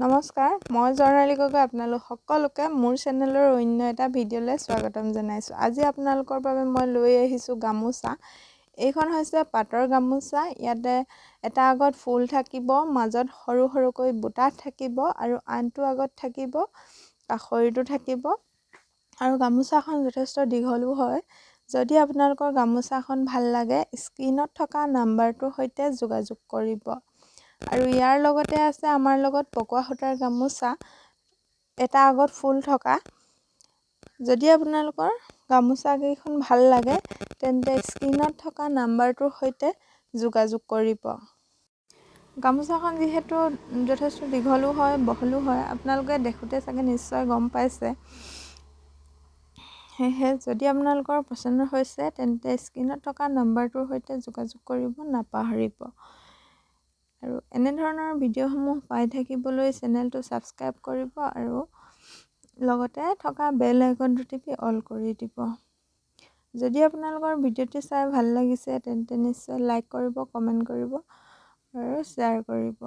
নমস্কাৰ, মই জৰ্ণালী গগৈ আপোনালোক সকলোকে মোৰ চেনেলৰ অন্য এটা ভিডিঅ'লৈ স্বাগতম জনাইছোঁ। আজি আপোনালোকৰ বাবে মই লৈ আহিছোঁ গামোচা। এইখন হৈছে পাটৰ গামোচা। ইয়াতে এটা আগত ফুল থাকিব, মাজত সৰু সৰুকৈ বুটা থাকিব আৰু আনটো আগত থাকিব, কাষৰিটো থাকিব আৰু গামোচাখন যথেষ্ট দীঘলো হয়। যদি আপোনালোকৰ গামোচাখন ভাল লাগে, স্ক্ৰীনত থকা নাম্বাৰটোৰ সৈতে যোগাযোগ কৰিব। আৰু ইয়াৰ লগতে আছে আমাৰ লগত পকোৱা সূতাৰ গামোচা, এটা আগত ফুল থকা। যদি আপোনালোকৰ গামোচাকেইখন ভাল লাগে তেন্তে স্ক্ৰীনত থকা নাম্বাৰটোৰ সৈতে যোগাযোগ কৰিব। গামোচাখন যিহেতু যথেষ্ট দীঘলো হয়, বহলো হয়, আপোনালোকে দেখোঁতে চাগে নিশ্চয় গম পাইছে। সেয়েহে যদি আপোনালোকৰ পচন্দ হৈছে তেন্তে স্ক্ৰীনত থকা নাম্বাৰটোৰ সৈতে যোগাযোগ কৰিব নাপাহৰিব। আৰু এনেধৰণৰ ভিডিঅ'সমূহ পাই থাকিবলৈ চেনেলটো ছাবস্ক্ৰাইব কৰিব আৰু লগতে থকা বেল আইকনটো টিপি অল কৰি দিব। যদি আপোনালোকৰ ভিডিঅ'টি চাই ভাল লাগিছে তেন্তে নিশ্চয় লাইক কৰিব, কমেণ্ট কৰিব আৰু শ্বেয়াৰ কৰিব।